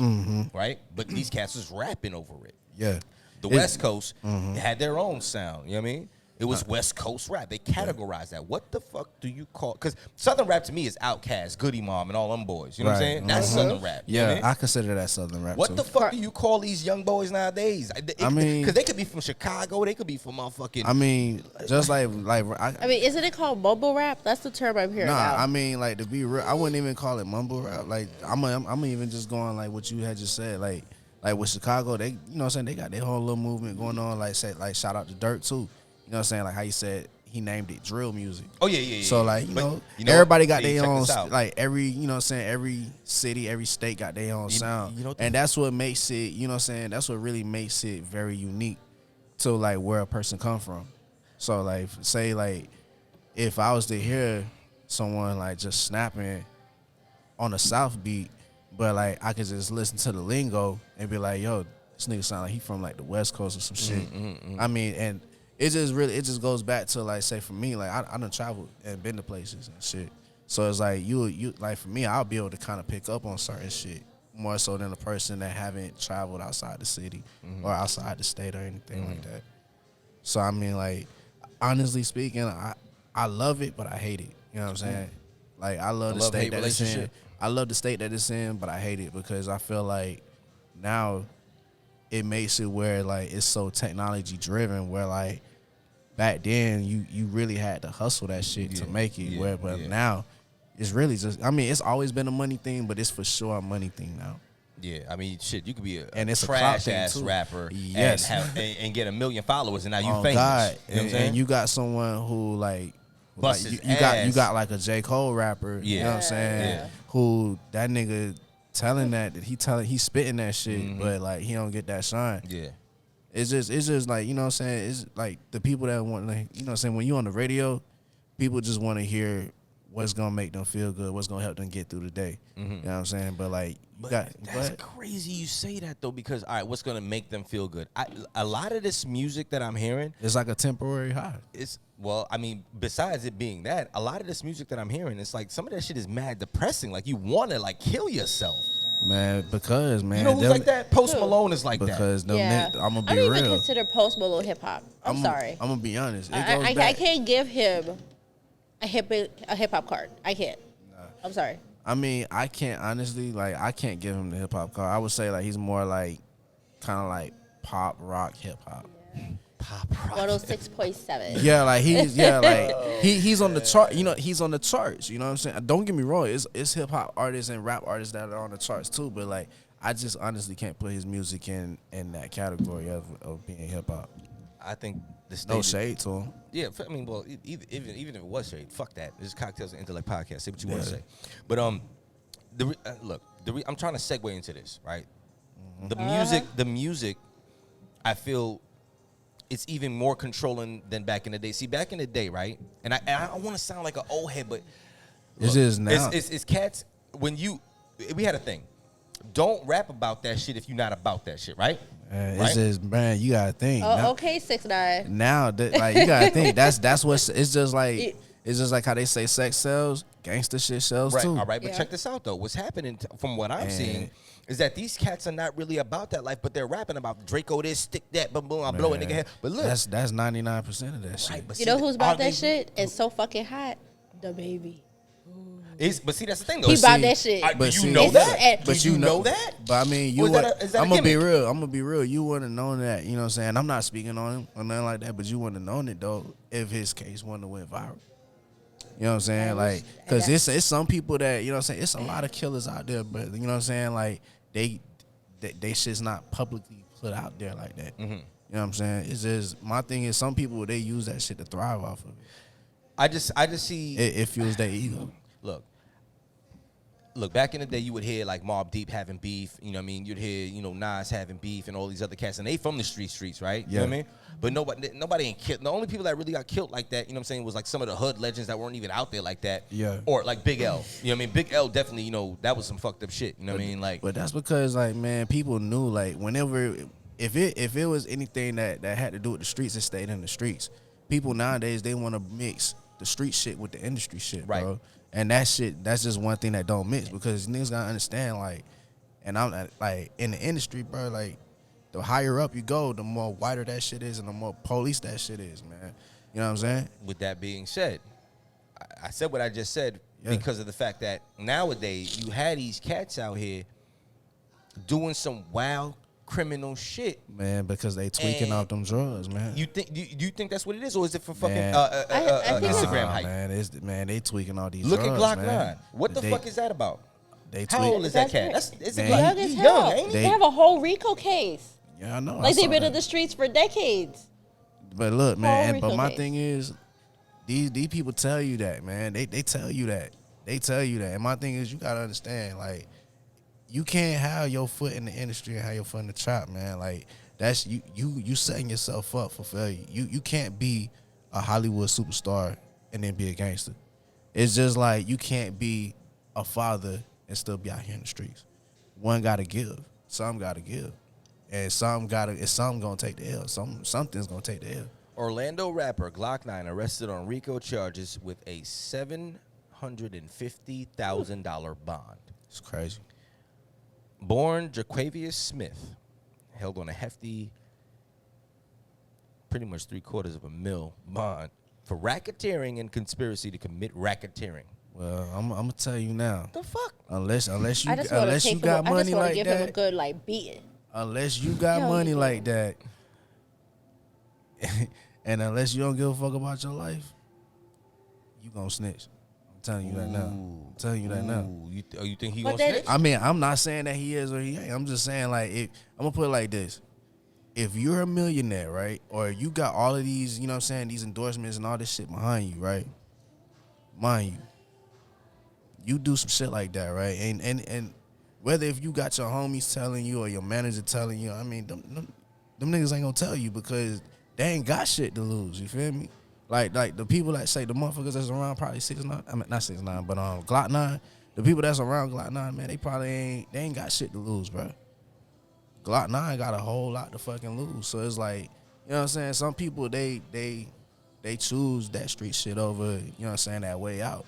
right? But these cats was rapping over it. Yeah. The West Coast had their own sound. You know what I mean? It was West Coast rap. They categorized that. What the fuck do you call? Because Southern rap to me is Outkast, Goody Mob, and all them boys. You know what I'm saying? That's Southern rap. You know what I mean? I consider that Southern rap. What too. the fuck do you call these young boys nowadays? I mean, because they could be from Chicago, they could be from motherfucking. I mean, just like I mean, isn't it called mumble rap? That's the term I'm hearing. Nah, now. I mean, like to be real, I wouldn't even call it mumble rap. Like I'm even just going like what you had just said. Like with Chicago, they, you know what I'm saying, they got their whole little movement going on. Like shout out to Dirt too. You know what I'm saying? Like how you said he named it drill music. Oh yeah. So like, you know everybody got their own, like every, you know what I'm saying, every city, every state got their own sound. And that's what makes it, you know what I'm saying, that's what really makes it very unique to like where a person come from. So like say like if I was to hear someone like just snapping on a South beat, but like I could just listen to the lingo and be like, yo, this nigga sound like he from like the West Coast or some shit. I mean, and it just goes back to like, say for me, like I done traveled and been to places and shit. So it's like you like for me, I'll be able to kind of pick up on certain shit more so than a person that haven't traveled outside the city or outside the state or anything like that. So I mean, like honestly speaking, I love it, but I hate it. You know what I'm saying? Like I love the state that it's in. I love the state that it's in, but I hate it because I feel like now it makes it where like it's so technology driven where like back then you really had to hustle that shit to make it but now it's really just, I mean, it's always been a money thing, but it's for sure a money thing now. Yeah, I mean, shit, you could be and it's trash ass rapper and get 1 million followers and now you famous. God. You know and you got someone who like you got like a J. Cole rapper, you know what I'm saying, who that nigga telling that he's spitting that shit, but like he don't get that shine. Yeah. It's just like, you know what I'm saying, it's like the people that want, like, you know what I'm saying, when you on the radio, people just want to hear what's gonna make them feel good, what's gonna help them get through the day. You know what I'm saying? But like that's crazy you say that though, because all right, what's gonna make them feel good? A lot of this music that I'm hearing, it's like a temporary high. Well, I mean, besides it being that, a lot of this music that I'm hearing, it's like some of that shit is mad depressing. Like you want to like kill yourself. Man, because man, you know who's like that? Post Malone is like because that. I'm gonna be real. I don't even consider Post Malone hip hop. I'm sorry. I'm gonna be honest. I can't give him a hip hop card. I can't. Nah. I'm sorry. I mean, I can't honestly, like, I can't give him the hip hop card. I would say like he's more like kind of like pop rock hip hop. Pop rock. 106.7. Yeah, like he's on the chart. You know, he's on the charts. You know what I'm saying? Don't get me wrong. It's hip hop artists and rap artists that are on the charts too. But like, I just honestly can't put his music in that category of being hip hop. I think the state no shade to him. Yeah, I mean, well, even if it was shade, fuck that. This is Cocktails and Intellect podcast. Say what you want to say. But look, I'm trying to segue into this, right? The music, I feel it's even more controlling than back in the day. See, back in the day, right? And I don't want to sound like an old head, but it is now. It's cats. We had a thing. Don't rap about that shit if you're not about that shit, right? It's just, man, you gotta think. Okay, 6ix9ine. Now, like, you gotta think. That's what it's just like. It's just like how they say sex sells, gangster shit sells too. All right, but check this out though. What's happening from what I'm seeing is that these cats are not really about that life, but they're rapping about Draco this, stick that, boom, boom, I blow a nigga head. But look, that's 99% of that shit. But you know who's about that shit? It's so fucking hot. The Baby. But see, that's the thing though. He about that shit. But you know that. But you know that. But I mean, I'm gonna be real. I'm gonna be real. You wouldn't have known that. You know what I'm saying? I'm not speaking on him or nothing like that. But you wouldn't have known it though if his case wouldn't have went viral. You know what I'm saying? Like, cause it's some people that, you know what I'm saying, it's a lot of killers out there, but you know what I'm saying? Like they they shit's not publicly put out there like that. Mm-hmm. You know what I'm saying? It's just, my thing is, some people, they use that shit to thrive off of it. I just see It fuels their ego. Look, back in the day, you would hear like Mobb Deep having beef. You know what I mean? You'd hear, Nas having beef and all these other cats, and they from the streets, right? You know what I mean? But nobody ain't killed. The only people that really got killed like that, you know what I'm saying, was like some of the hood legends that weren't even out there like that. Yeah. Or like Big L. You know what I mean? Big L definitely, that was some fucked up shit. You know what I mean? Like, But that's because, like, man, people knew, like, whenever, if it was anything that had to do with the streets, it stayed in the streets. People nowadays, they want to mix the street shit with the industry shit, right, bro. And that's just one thing that don't mix, because niggas gotta understand, like, and I'm like, in the industry, bro, like, the higher up you go, the more wider that shit is and the more police that shit is, man. You know what I'm saying? With that being said, I said what I just said because of the fact that nowadays you had these cats out here doing some wild criminal shit, man, because they tweaking off them drugs, man. You think? Do you think that's what it is, or is it for fucking I think Instagram hype? Man, they tweaking all these Look drugs, at Glock man. 9. What the fuck is that about? How old is that cat? It's Man, young he as young, hell. ain't he? They have a whole RICO case. Yeah, I know. Like, they've been in the streets for decades. But look, man, but my case. thing is, these people tell you that, man. They tell you that. They tell you that. And my thing is, you gotta understand, like, you can't have your foot in the industry and have your foot in the trap, man. Like, that's you setting yourself up for failure. You can't be a Hollywood superstar and then be a gangster. It's just like you can't be a father and still be out here in the streets. One gotta give. Some gotta give. And some gonna take the L. Something's gonna take the L. Orlando rapper Glock 9 arrested on RICO charges with a $750,000 bond. It's crazy. Born Jaquavius Smith held on a hefty, pretty much $750,000 bond for racketeering and conspiracy to commit racketeering. Well, I'm gonna tell you now. The fuck? Unless you I just want to got money like give him a that. good beating. Unless you got money like that, and unless you don't give a fuck about your life, you gonna snitch. I'm telling you that now. I'm telling you that now. You think he But gonna then- snitch? I mean, I'm not saying that he is or he ain't. I'm just saying, like, I'm gonna put it like this. If you're a millionaire, right, or you got all of these, you know what I'm saying, these endorsements and all this shit behind you, right? Mind you do some shit like that, right? And whether if you got your homies telling you or your manager telling you, I mean, them niggas ain't gonna tell you because they ain't got shit to lose. You feel me? Like the people that say the motherfuckers that's around probably 6ix9ine. I mean, not 6ix9ine, but Glock 9. The people that's around Glock 9, man, they ain't got shit to lose, bro. Glock 9 got a whole lot to fucking lose. So it's like, you know what I'm saying? Some people they choose that street shit over, you know what I'm saying, that way out.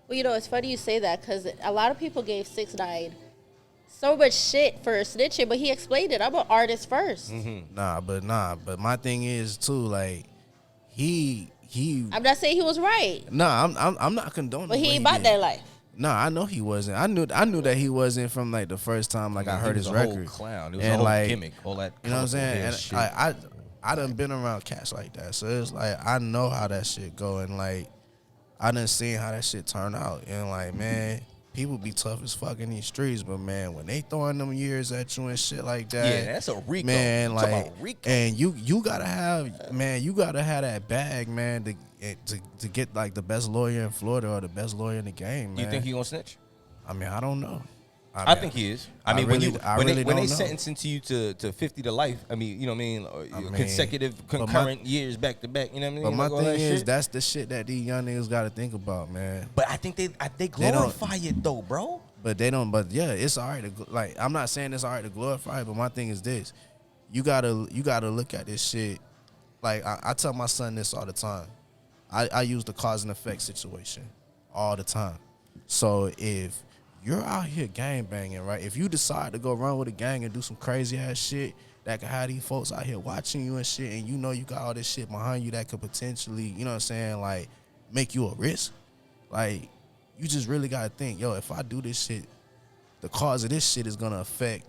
Well, it's funny you say that because a lot of people gave 6ix9ine so much shit for snitching, but he explained it. I'm an artist first. Mm-hmm. Nah, but my thing is too, like, he. I'm not saying he was right. Nah, I'm not condoning. But he ain't what about did. that life. Nah, I know he wasn't. I knew that he wasn't from like the first time like I heard his record. He was a whole clown. It was and a whole like, gimmick. All that. You know what I'm saying? And shit. I done been around cats like that, so it's like I know how that shit go, and like I done seen how that shit turn out, and like, man, people be tough as fuck in these streets, but man, when they throwing them years at you and shit like that, yeah, that's a RICO. man. I'm Like, talking about RICO. and you gotta have, man, you gotta have that bag, man, to get like the best lawyer in Florida or the best lawyer in the game, man. You think he gonna snitch? I mean, I don't know. I think he is. I mean, really when they don't know. sentencing to you to 50 to life, I mean, you know what I mean, consecutive, concurrent years back to back, you know what I mean? But my Like all thing that is, shit. that's the shit that these young niggas got to think about, man. But I think they glorify it though, bro. But they don't. But yeah, it's all right. Like, I'm not saying it's all right to glorify it, but my thing is this: you gotta look at this shit. Like I tell my son this all the time. I use the cause and effect situation all the time. So if you're out here gang banging, right? If you decide to go run with a gang and do some crazy ass shit that could have these folks out here watching you and shit, and you know you got all this shit behind you that could potentially, you know what I'm saying, like make you a risk, like you just really gotta think, yo, if I do this shit, the cause of this shit is gonna affect.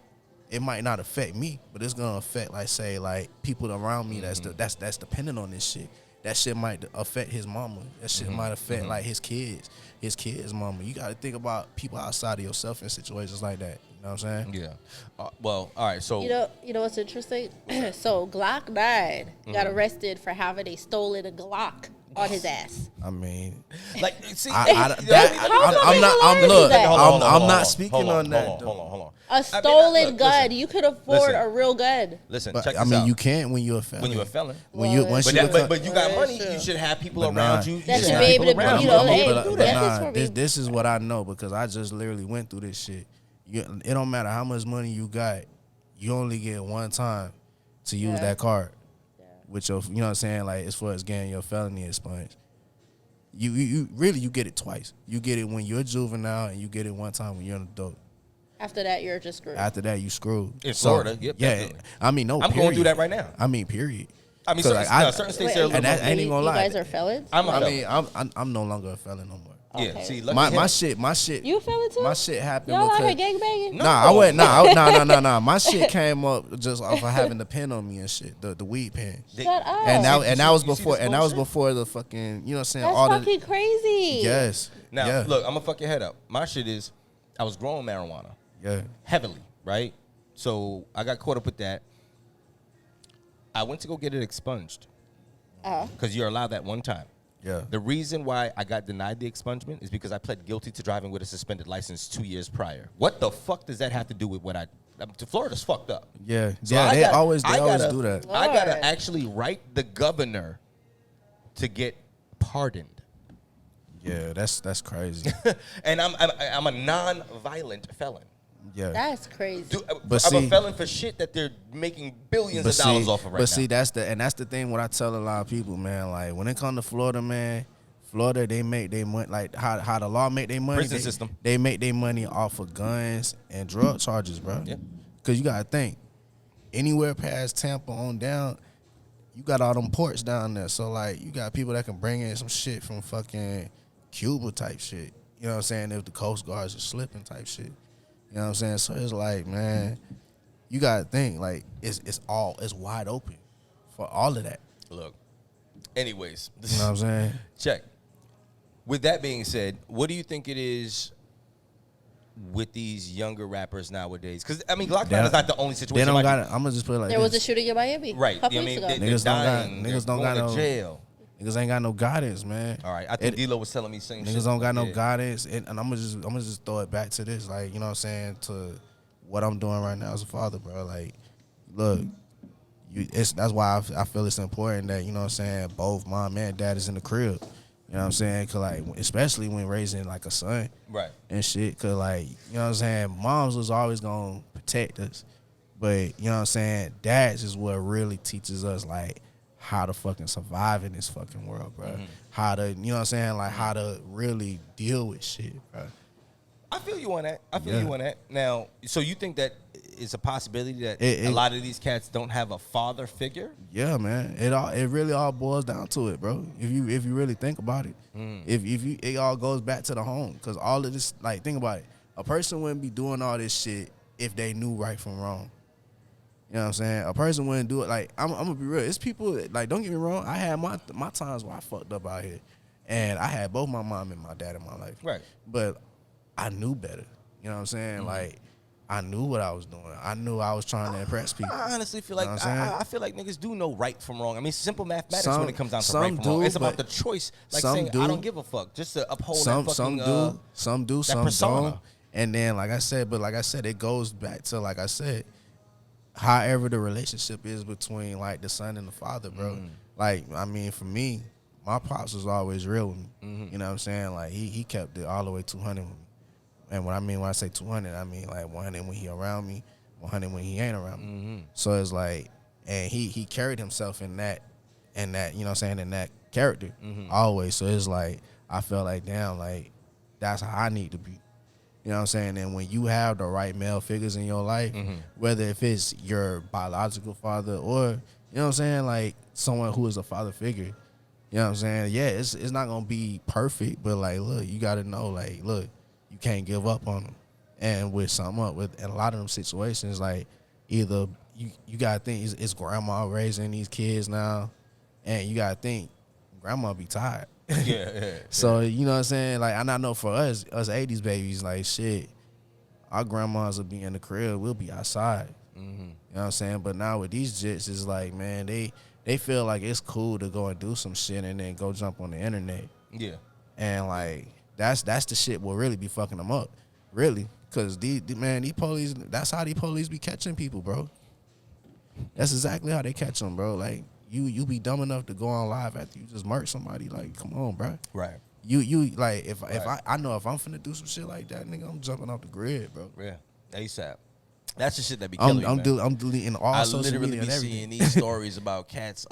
It might not affect me, but it's gonna affect, like, say, like people around me that's dependent on this shit. That shit might affect his mama. That shit might affect like his kids' mama. You got to think about people outside of yourself in situations like that. You know what I'm saying? Yeah. Well, all right. So You know what's interesting? So Glock 9 got arrested for having a stolen Glock on his ass. I mean, like, see, I'm not speaking on that. Hold on. A stolen gun. Listen, You could afford a real gun. Listen, But, check this I mean, out. you can't when you're a felon. When you're a felon. When you once you become, But you got money, Sure. you should have people But around nah, you. That should should have be able people to, around you know, you. hey, but do this for me. this is what I know because I just literally went through this shit. It don't matter how much money you got, you only get one time to use that card. With your, you know what I'm saying, like as far as getting your felony expunged. You really get it twice. You get it when you're a juvenile and you get it one time when you're an adult. After that, you're just screwed. After that, you screwed. In Florida, yep, yeah. definitely. I mean, no. I'm period. going through that right now. I mean, period. I mean, 'Cause, certain states are a little and that more. ain't even gonna lie. You guys are felons? I'm a I felon. mean, I'm no longer a felon no more. Yeah, Okay. see, My shit. You a felon too? My shit happened Y'all out because here gangbanging? No. I went. Nah. My shit came up just off of having the pen on me and shit, the weed pen. Shut up. And that was You see before. this And that was bullshit? before the fucking. You know what I'm saying? That's all fucking crazy. Yes. Now, yeah. look, I'm gonna fuck your head up. My shit is, I was growing marijuana Yeah. heavily, right? So I got caught up with that. I went to go get it expunged because you're allowed that one time. Yeah. The reason why I got denied the expungement is because I pled guilty to driving with a suspended license 2 years prior. What the fuck does that have to do with what Florida's fucked up. Yeah. So Yeah. I They gotta- always I gotta- do that. I gotta Lord. actually write the governor to get pardoned. Yeah. That's crazy. And I'm a non-violent felon. Yeah. That's crazy. Dude, But I'm see- a felon for shit that they're making billions of dollars off of right now. But see, that's the thing. What I tell a lot of people, man. Like when it comes to Florida, man. Florida, they make their money like how the law make their money. Prison system. They make their money off of guns and drug charges, bro. Yeah. Cause you gotta think, anywhere past Tampa on down, you got all them ports down there. So like, you got people that can bring in some shit from fucking Cuba type shit. You know what I'm saying? If the Coast Guards are slipping type shit. You know what I'm saying? So it's like, man, you gotta think like it's wide open for all of that. Look. Anyways, You know what I'm saying? check. With that being said, what do you think it is with these younger rappers nowadays? Because I mean, Glock 9 is not the only They situation. don't Like- got it. I'm gonna just put it like There this. was a shooting in Miami. right. A couple You know weeks what I ago. mean? Niggas don't got- dying, they're niggas don't got going no- to jail. Niggas ain't got no guidance, man. All right, I think D-Lo was telling me same shit. Niggas don't got no Yeah. guidance, and I'm gonna just throw it back to this, like, you know what I'm saying, to what I'm doing right now as a father, bro. Like, look, that's why I feel it's important that, you know what I'm saying, both mom and dad is in the crib. You know what I'm saying? Cause like, especially when raising like a son, Right. and shit. Cause like, you know what I'm saying, moms was always gonna protect us, but you know what I'm saying, dads is what really teaches us like how to fucking survive in this fucking world, bro. Mm-hmm. How to, you know what I'm saying, like how to really deal with shit, bro. I feel you on that. I feel Yeah. you on that. Now, so you think that it's a possibility that It- a lot of these cats don't have a father figure? Yeah, man. It really all boils down to it, bro. If you really think about it, it all goes back to the home, because all of this, like, think about it. A person wouldn't be doing all this shit if they knew right from wrong. You know what I'm saying? A person wouldn't do it. Like, I'm gonna be real. It's people that, like, don't get me wrong. I had my times where I fucked up out here, and I had both my mom and my dad in my life. Right. But I knew better. You know what I'm saying? Like, I knew what I was doing. I knew I was trying to impress people. I honestly feel You like know what I'm saying? I feel like niggas do know right from wrong. I mean, simple mathematics Some- when it comes down to some right from wrong. do, It's about the but choice. Like some saying, I do. don't give a fuck. Just to uphold Some that fucking, do, some persona. don't. And then, like I said, it goes back to, like I said, however the relationship is between, like, the son and the father, bro. Like, I mean, for me, my pops was always real with me. You know what I'm saying? Like, he kept it all the way 200 with me. And what I mean when I say 200, I mean like 100 when he around me, 100 when he ain't around me. So it's like, and he carried himself in that, you know what I'm saying, in that character always. So it's like, I felt like, damn, like, that's how I need to be. You know what I'm saying? And when you have the right male figures in your life, whether if it's your biological father or, you know what I'm saying, like someone who is a father figure, you know what I'm saying? Yeah, it's not going to be perfect, but like, look, you got to know, like, look, you can't give up on them. And with something up, with in a lot of them situations, like, either you got to think, it's grandma raising these kids now, and you got to think, grandma be tired. Yeah. So, you know what I'm saying? Like, and I know for us 80s babies, like, shit, our grandmas will be in the crib, we'll be outside. You know what I'm saying? But now with these jits, it's like, man, they feel like it's cool to go and do some shit and then go jump on the internet. Yeah. And like that's the shit will really be fucking them up, really. Cause these police, that's how these police be catching people, bro. That's exactly how they catch them, bro. Like you be dumb enough to go on live after you just murk somebody. Like, come on, bro. Right. You like if I know if I'm finna do some shit like that, nigga, I'm jumping off the grid, bro. Yeah. ASAP. That's the shit that be killing me, man. I'm deleting all social media and everything. I literally be seeing these stories about cats,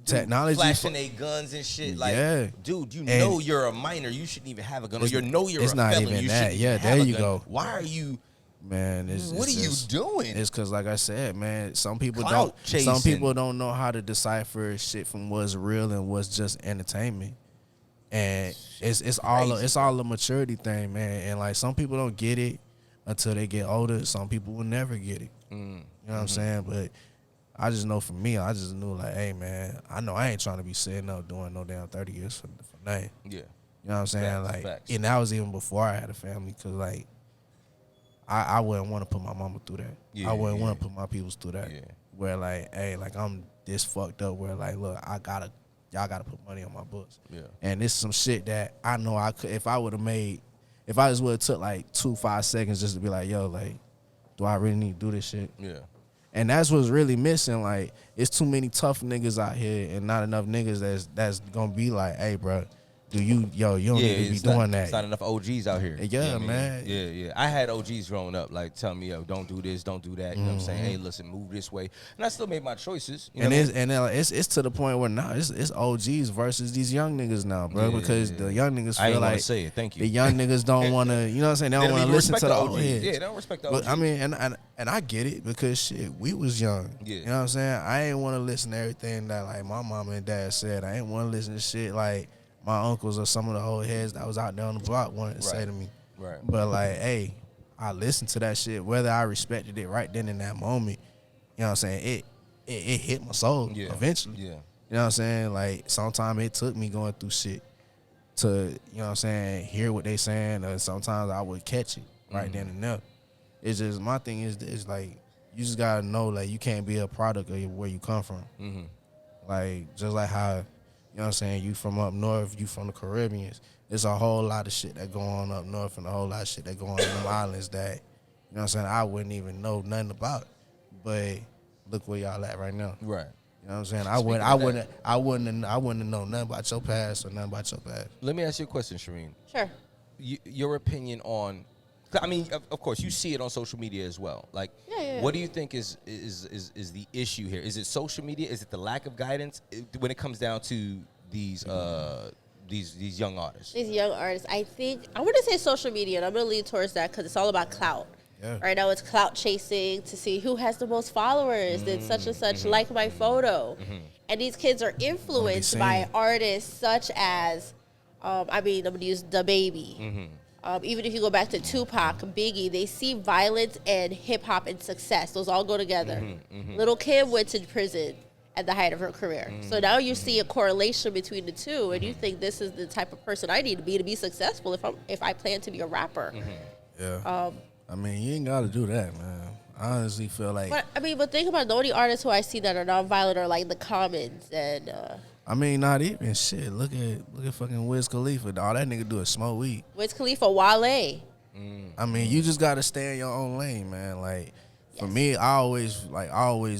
technology flashing their guns and shit. Like, dude, you know you're a minor. You shouldn't even have a gun. Or you're a it's not felon. even You that. Yeah, there you go. Why are you? Man, what are you doing? It's because, like I said, man, some people chasing. Some people don't know how to decipher shit from what's real and what's just entertainment. And it's all a maturity thing, man. And like some people don't get it until they get older. Some people will never get it. You know what I'm saying? But I just know for me, I just knew like, hey man, I know I ain't trying to be sitting up doing no damn 30 years for nothing. Yeah. You know what I'm saying? Facts. And that was even before I had a family, cause like I wouldn't want to put my mama through that. Yeah, I wouldn't want to put my peoples through that. Yeah. Where like, hey, like I'm this fucked up where like, look, y'all gotta put money on my books. Yeah. And this is some shit that I know I could, if I just would have took like 2-5 seconds just to be like, yo, like, do I really need to do this shit? Yeah. And that's what's really missing. Like, it's too many tough niggas out here and not enough niggas that's gonna be like, hey, bro, you don't need to be doing that. It's not enough OGs out here. Yeah, man. Yeah. I had OGs growing up, like, telling me, yo, don't do this, don't do that. You know what I'm saying? Hey, listen, move this way. And I still made my choices. You know it's to the point where now it's OGs versus these young niggas now, bro. Because the young niggas feel like say it. Thank you. The young niggas don't want to, you know what I'm saying? They don't want to listen to the old heads. Yeah, they don't respect the OGs. But I mean, and I get it because shit, we was young. Yeah. You know what I'm saying? I ain't want to listen to everything that like my mama and dad said. I ain't want to listen to shit like my uncles or some of the old heads that was out there on the block wanted to say to me. Right. But like, hey, I listened to that shit, whether I respected it right then in that moment. You know what I'm saying? It hit my soul eventually. Yeah. You know what I'm saying? Like, sometimes it took me going through shit to, you know what I'm saying, hear what they saying, or sometimes I would catch it right then and there. It's just, my thing is like, you just gotta know, like, you can't be a product of where you come from. Like, just like how, you know what I'm saying, you from up north, you from the Caribbeans. There's a whole lot of shit that go on up north and a whole lot of shit that go on in them islands that, you know what I'm saying, I wouldn't even know nothing about. But look where y'all at right now. Right. You know what I'm saying? I wouldn't have known nothing about your past or nothing about your past. Let me ask you a question, Shereen. Sure. Your opinion on, I mean, of course, you see it on social media as well. Like, what do you think is the issue here? Is it social media? Is it the lack of guidance when it comes down to these young artists? These young artists, I think I want to say social media, and I'm gonna lean towards that because it's all about clout. Yeah. Right now, it's clout chasing to see who has the most followers. Did such and such like my photo? And these kids are influenced by artists such as, I'm gonna use DaBaby. Even if you go back to Tupac, Biggie, they see violence and hip hop and success. Those all go together. Little Kim went to prison at the height of her career. So now you see a correlation between the two, and you think this is the type of person I need to be successful if I plan to be a rapper. Yeah. I mean, you ain't got to do that, man. I honestly feel like. But think about it, the only artists who I see that are nonviolent are like the Commons and. I mean, not even shit. Look at fucking Wiz Khalifa. All that nigga do is smoke weed. Wiz Khalifa, Wale. I mean, you just gotta stay in your own lane, man. Like, for me, I always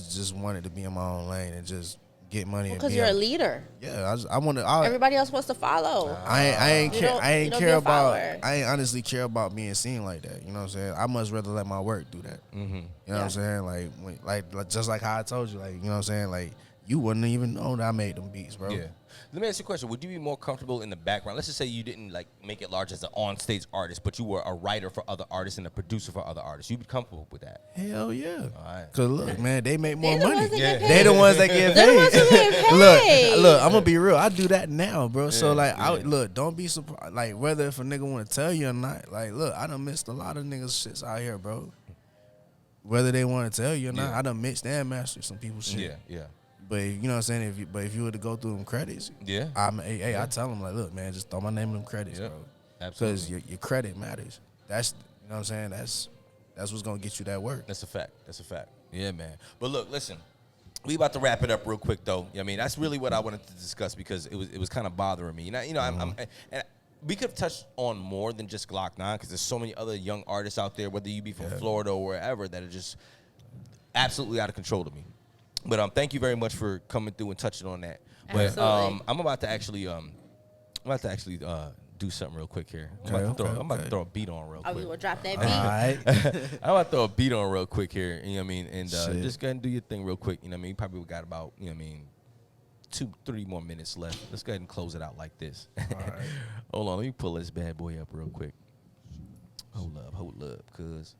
just wanted to be in my own lane and just get money. Because you're a leader. Yeah, I want to. Everybody else wants to follow. I ain't honestly care about being seen like that. You know what I'm saying? I much rather let my work do that. You know what I'm saying? Like just like how I told you, like, you know what I'm saying, like. You wouldn't even know that I made them beats, bro. Yeah. Let me ask you a question. Would you be more comfortable in the background? Let's just say you didn't like make it large as an on-stage artist, but you were a writer for other artists and a producer for other artists. You'd be comfortable with that? Hell yeah. All right. Because look, man, they make more money. They the ones that get paid. Look, I'm going to be real. I do that now, bro. So, like, look, don't be surprised. Like, whether if a nigga want to tell you or not, like, look, I done missed a lot of niggas' shits out here, bro. Whether they want to tell you or not, I done mixed and mastered some people's shit. Yeah. But you know what I'm saying? If you were to go through them credits, I tell them, like, look, man, just throw my name in them credits, bro. Absolutely. Because your credit matters. That's, you know know what I'm saying? That's what's gonna get you that work. That's a fact. That's a fact. Yeah, man. But look, listen. We about to wrap it up real quick, though. I mean, that's really what I wanted to discuss because it was kind of bothering me. And we could have touched on more than just Glock 9 because there's so many other young artists out there, whether you be from Florida or wherever, that are just absolutely out of control to me. But thank you very much for coming through and touching on that. But I'm about to actually do something real quick here. I'm about to throw a beat on real quick. Oh, we will drop that beat. All right. I'm about to throw a beat on real quick here. You know what I mean? And just go ahead and do your thing real quick. You know what I mean? Probably got about 2-3 more minutes left. Let's go ahead and close it out like this. All right. Hold on, let me pull this bad boy up real quick. Hold up, cuz.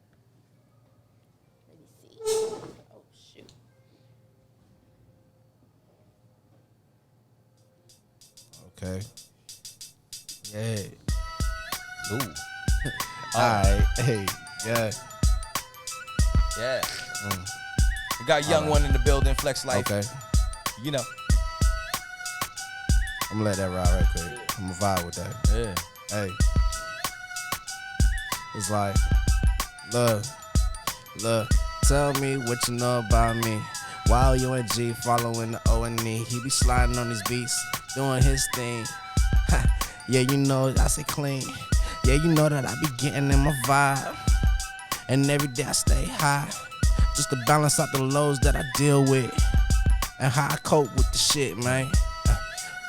Let me see. Oh, shoot. Okay. Yeah. Ooh. All right. Hey. Yeah. Yeah. We got Young One in the building, Flex Life. Okay. You know. I'm gonna let that ride right quick. I'm gonna vibe with that. Yeah. Hey. It's like, look, tell me what you know about me. While UNG following the O&E, he be sliding on these beats, doing his thing. Yeah, you know, I say clean. Yeah, you know that I be getting in my vibe. And every day I stay high, just to balance out the lows that I deal with. And how I cope with the shit, man.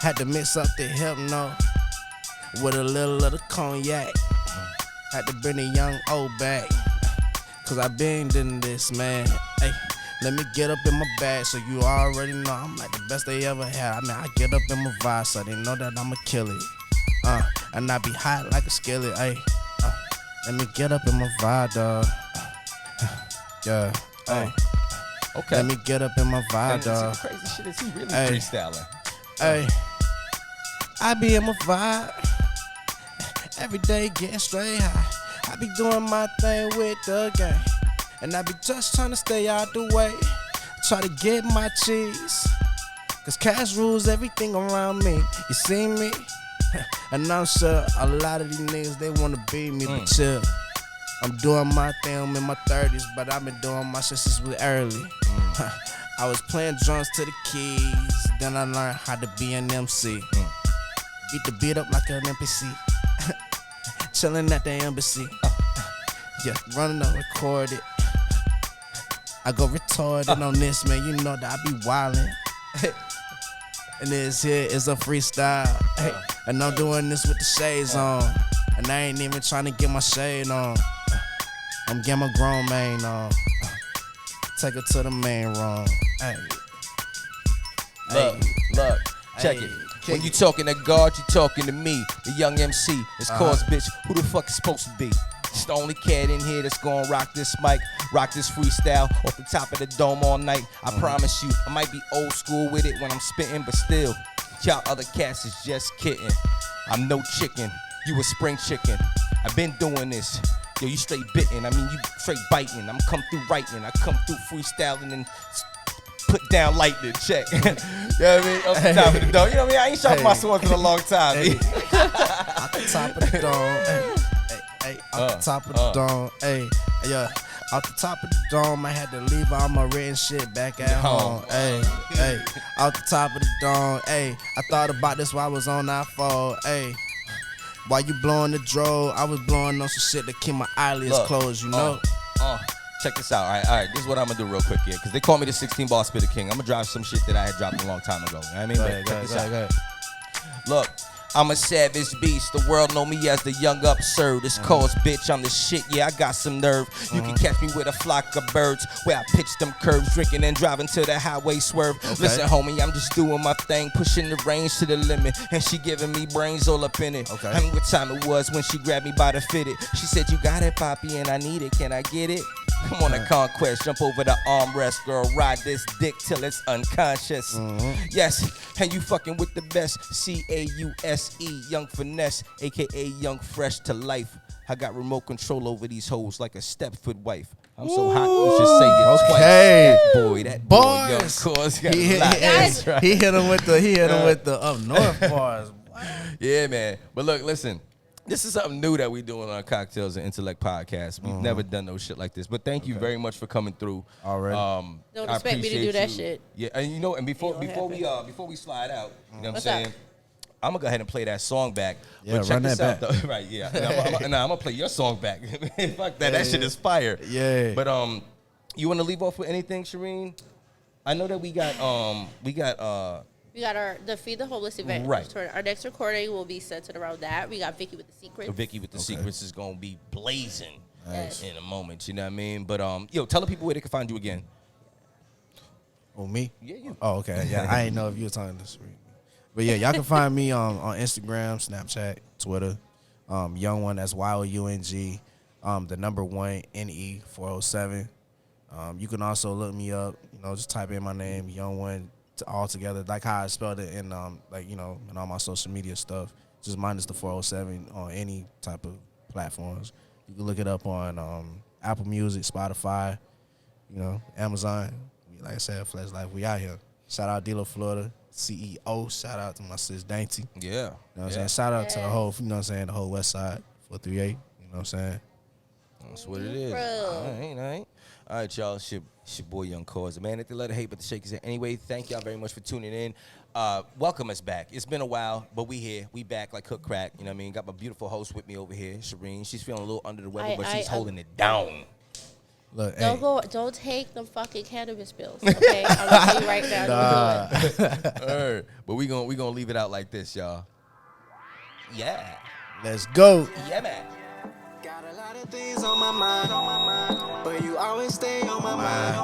Had to mix up the hypno with a little of the cognac. Had to bring the young old back, cause I been in this, man. Hey, let me get up in my bag so you already know I'm like the best they ever had. I mean, I get up in my vibe so they know that I'ma kill it. And I be hot like a skillet, hey. Let me get up in my vibe, dawg. Yeah, hey. Okay. Let me get up in my vibe, dawg. The crazy shit is he really Hey. freestyling. Hey, I be in my vibe. Every day getting straight high. I be doing my thing with the gang. And I be just trying to stay out the way. Try to get my cheese. Cause cash rules everything around me. You see me? And I'm sure a lot of these niggas, they wanna be me, but chill. I'm doing my thing, I'm in my 30s, but I've been doing my shit since we early. I was playing drums to the keys, then I learned how to be an MC. Beat the beat up like an NPC. Chillin' at the embassy. Yeah, running up, record it. I go retarded on this, man. You know that I be wildin'. And this here is a freestyle. Hey, and I'm doing this with the shades on. And I ain't even trying to get my shade on. I'm getting my grown man on. Take it to the main room. Hey. Look, check it. When you talking to God, you talking to me, the young MC. It's cause, bitch, who the fuck is supposed to be? It's the only cat in here that's gonna rock this mic, rock this freestyle off the top of the dome all night. I promise you, I might be old school with it when I'm spitting, but still, y'all other cats is just kidding. I'm no chicken, you a spring chicken. I've been doing this. Yo, you straight bitten, I mean you straight biting. I'm come through writing, I come through freestyling and put down lightning, check. You know what I mean? Off the top of the dome. You know what I mean? I ain't shot my swords in a long time. Hey. Off the top of the dome. Hey, off the top of the dome. Hey, yeah. Off the top of the dome, I had to leave all my written shit back at home. Hey, off the top of the dome. Hey, I thought about this while I was on that phone. Hey, while you blowing the dro, I was blowing on some shit to keep my eyelids closed, you know? Check this out. All right. This is what I'm gonna do real quick here, because they call me the 16-ball spitter king. I'm gonna drop some shit that I had dropped a long time ago. You know what I mean? Go ahead. Look, I'm a savage beast. The world know me as the young absurd. It's cause, bitch, I'm the shit. Yeah, I got some nerve. You can catch me with a flock of birds, where I pitch them curves, drinking and driving to the highway swerve. Listen, homie, I'm just doing my thing, pushing the range to the limit, and she giving me brains all up in it. I mean, what time it was when she grabbed me by the fitted. She said, you got it, Poppy, and I need it. Can I get it? I'm on a conquest, jump over the armrest, girl, ride this dick till it's unconscious. Yes, and you fucking with the best, C.A.U.S.E, Young Finesse, a.k.a. Young Fresh to Life. I got remote control over these hoes like a Stepford wife. I'm so hot, you should say it twice. That boy, Young Cause got a lot. Right. He hit him with the up north bars. Yeah, man. But look, listen. This is something new that we doing on our Cocktails and Intellect podcast. We've never done no shit like this. But thank you very much for coming through. Already. Don't expect me to do that shit. Yeah, and you know, and before we slide out, you know what I'm saying? up? I'm gonna go ahead and play that song back. Yeah, but check run this that out, back. though. Right, yeah. I'm gonna play your song back. Fuck that. That shit is fire. Yeah. But you wanna leave off with anything, Shereen? I know that we got We got the Feed the Homeless event. Right. Our next recording will be centered around that. We got Vicky with the Secrets. Vicky with the Secrets is gonna be blazing Nice. in a moment. You know what I mean? But yo, tell the people where they can find you again. Oh, me? Yeah, you. Oh, okay. Yeah, I didn't know if you were talking to Shereen. But yeah, y'all can find me on Instagram, Snapchat, Twitter. Young One, that's YOUNG. The number 1 NE407. You can also look me up. You know, just type in my name, Young One, all together, like how I spelled it in like, you know, in all my social media stuff. Just minus the 407 on any type of platforms. You can look it up on Apple Music, Spotify, you know, Amazon. Like I said, Flex Life, we out here. Shout out Dilo, Florida, CEO. Shout out to my sis Dainty. Yeah. You know what I'm saying? Shout out to the whole, you know what I'm saying, the whole West Side, 438. You know what I'm saying? That's what it is. Bro. All right. All right, y'all. It's your boy, Young Cause. Man, if they let it hate, but the shake is anyway. Thank y'all very much for tuning in. Welcome us back. It's been a while, but we here. We back like cook crack. You know what I mean? Got my beautiful host with me over here, Shereen. She's feeling a little under the weather, but she's holding it down. Look, hey. Don't take the fucking cannabis pills, okay? I'm gonna tell you right now, don't do it. All right. But we gonna leave it out like this, y'all. Yeah. Let's go. Yeah, man. Got a lot of things on my mind, but you always stay on my mind.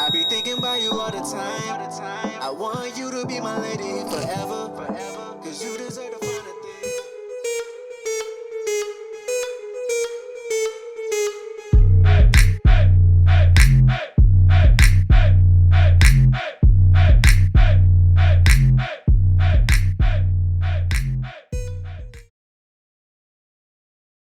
I be thinking about you all the time. I want you to be my lady forever.